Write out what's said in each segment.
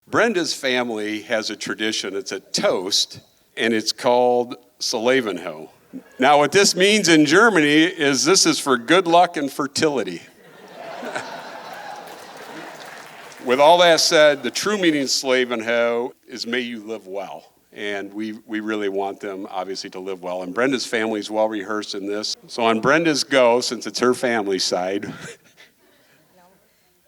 Brenda's family has a tradition. It's a toast, and it's called Sie Leben Hoch. Now, what this means in Germany is this is for good luck and fertility. With all that said, the true meaning of Sie Leben Hoch is may you live well. And we really want them, obviously, to live well. And Brenda's family is well rehearsed in this. So on Brenda's go, since it's her family side.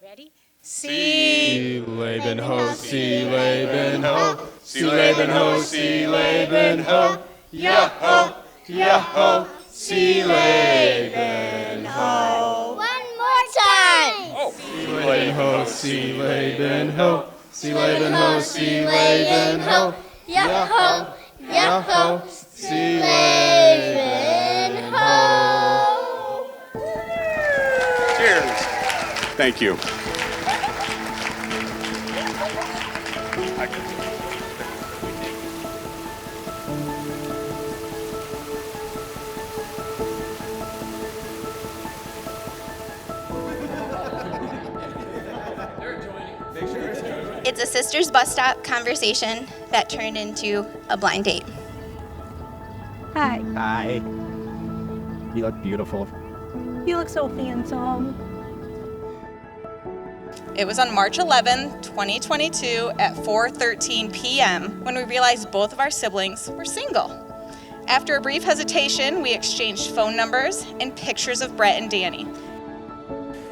Ready? Sie Leben Hoch, Sie Leben Hoch, Sie Leben Hoch, Sie Leben Hoch, ja ho, ja ho, Sie Leben Hoch. One more time. Oh. Sie Leben Hoch, Sie Leben Hoch, Sie Leben Hoch, Sie Leben Hoch, ja ho, ja ho, Sie Leben Hoch. Cheers. Thank you. It's a sister's bus stop conversation that turned into a blind date. Hi. Hi. You look beautiful. You look so handsome. It was on March 11, 2022 at 4:13 p.m. when we realized both of our siblings were single. After a brief hesitation, we exchanged phone numbers and pictures of Brett and Dani.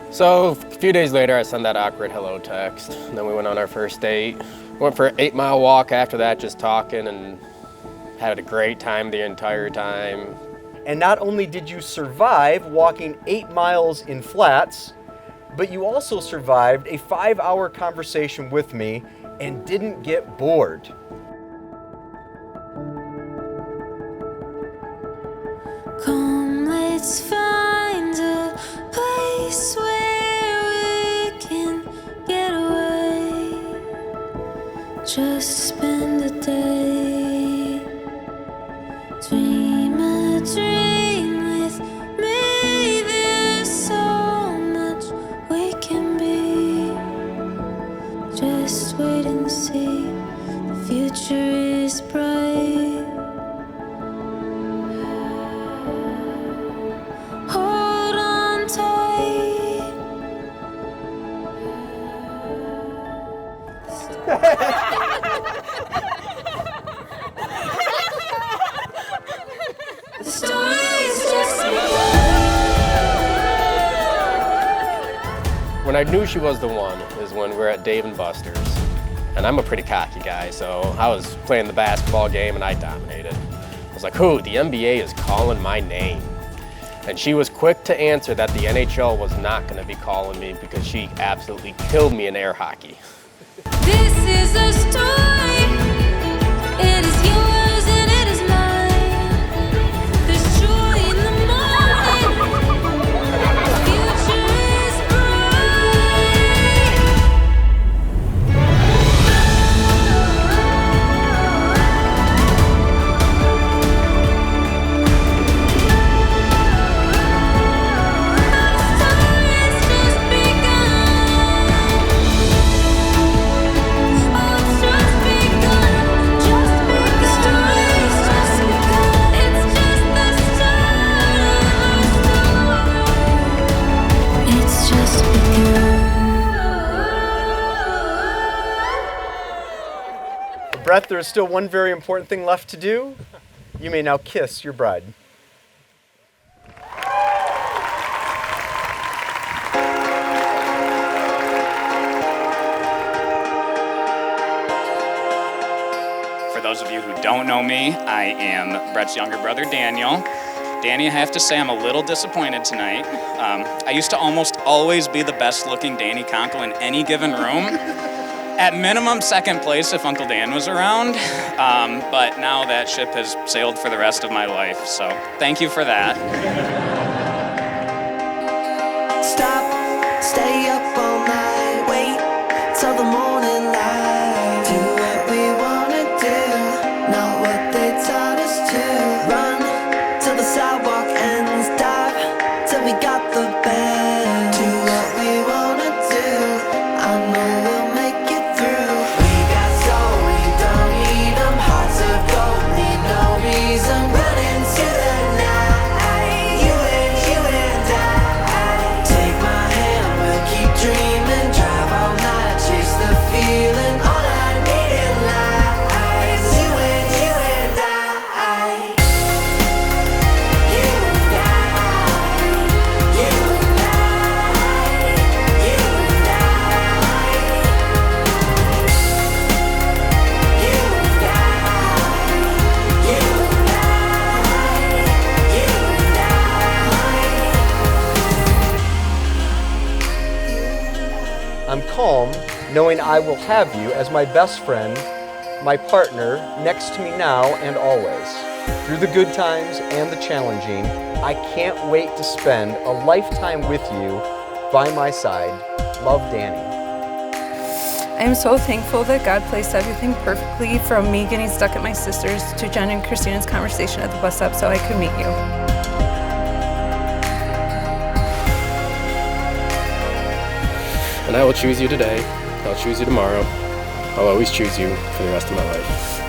So a few days later, I sent that awkward hello text. And then we went on our first date. Went for an 8-mile walk after that, just talking, and had a great time the entire time. And not only did you survive walking 8 miles in flats, but you also survived a 5-hour conversation with me and didn't get bored. Come, let's find a place where we can get away. Just spend a day. Dream a dream with me. There's so much we can be. Just wait and see. The future is bright. Hold on tight. The story's just When I knew she was the one is when we were at Dave & Buster's. And I'm a pretty cocky guy, so I was playing the basketball game and I dominated. I was like, "Ooh, the NBA is calling my name." And she was quick to answer that the NHL was not going to be calling me because she absolutely killed me in air hockey. This is a story. It is yours and it is mine. There's joy in the moment. The future is Brett, there is still one very important thing left to do. You may now kiss your bride. For those of you who don't know me, I am Brett's younger brother, Daniel. Dani, I have to say I'm a little disappointed tonight. I used to almost always be the best looking Dani Konkle in any given room. At minimum, second place if Uncle Dan was around, but now that ship has sailed for the rest of my life, so thank you for that. Stop, stay up all night, wait till the morning light. Do what we wanna do, not what they taught us to. Run till the sidewalk ends, dive till we got the bend. Do what we wanna do, I know we'll make it through. We knowing I will have you as my best friend, my partner, next to me now and always. Through the good times and the challenging, I can't wait to spend a lifetime with you by my side. Love, Dani. I am so thankful that God placed everything perfectly, from me getting stuck at my sister's to Jen and Christina's conversation at the bus stop so I could meet you. And I will choose you today. I'll choose you tomorrow. I'll always choose you for the rest of my life.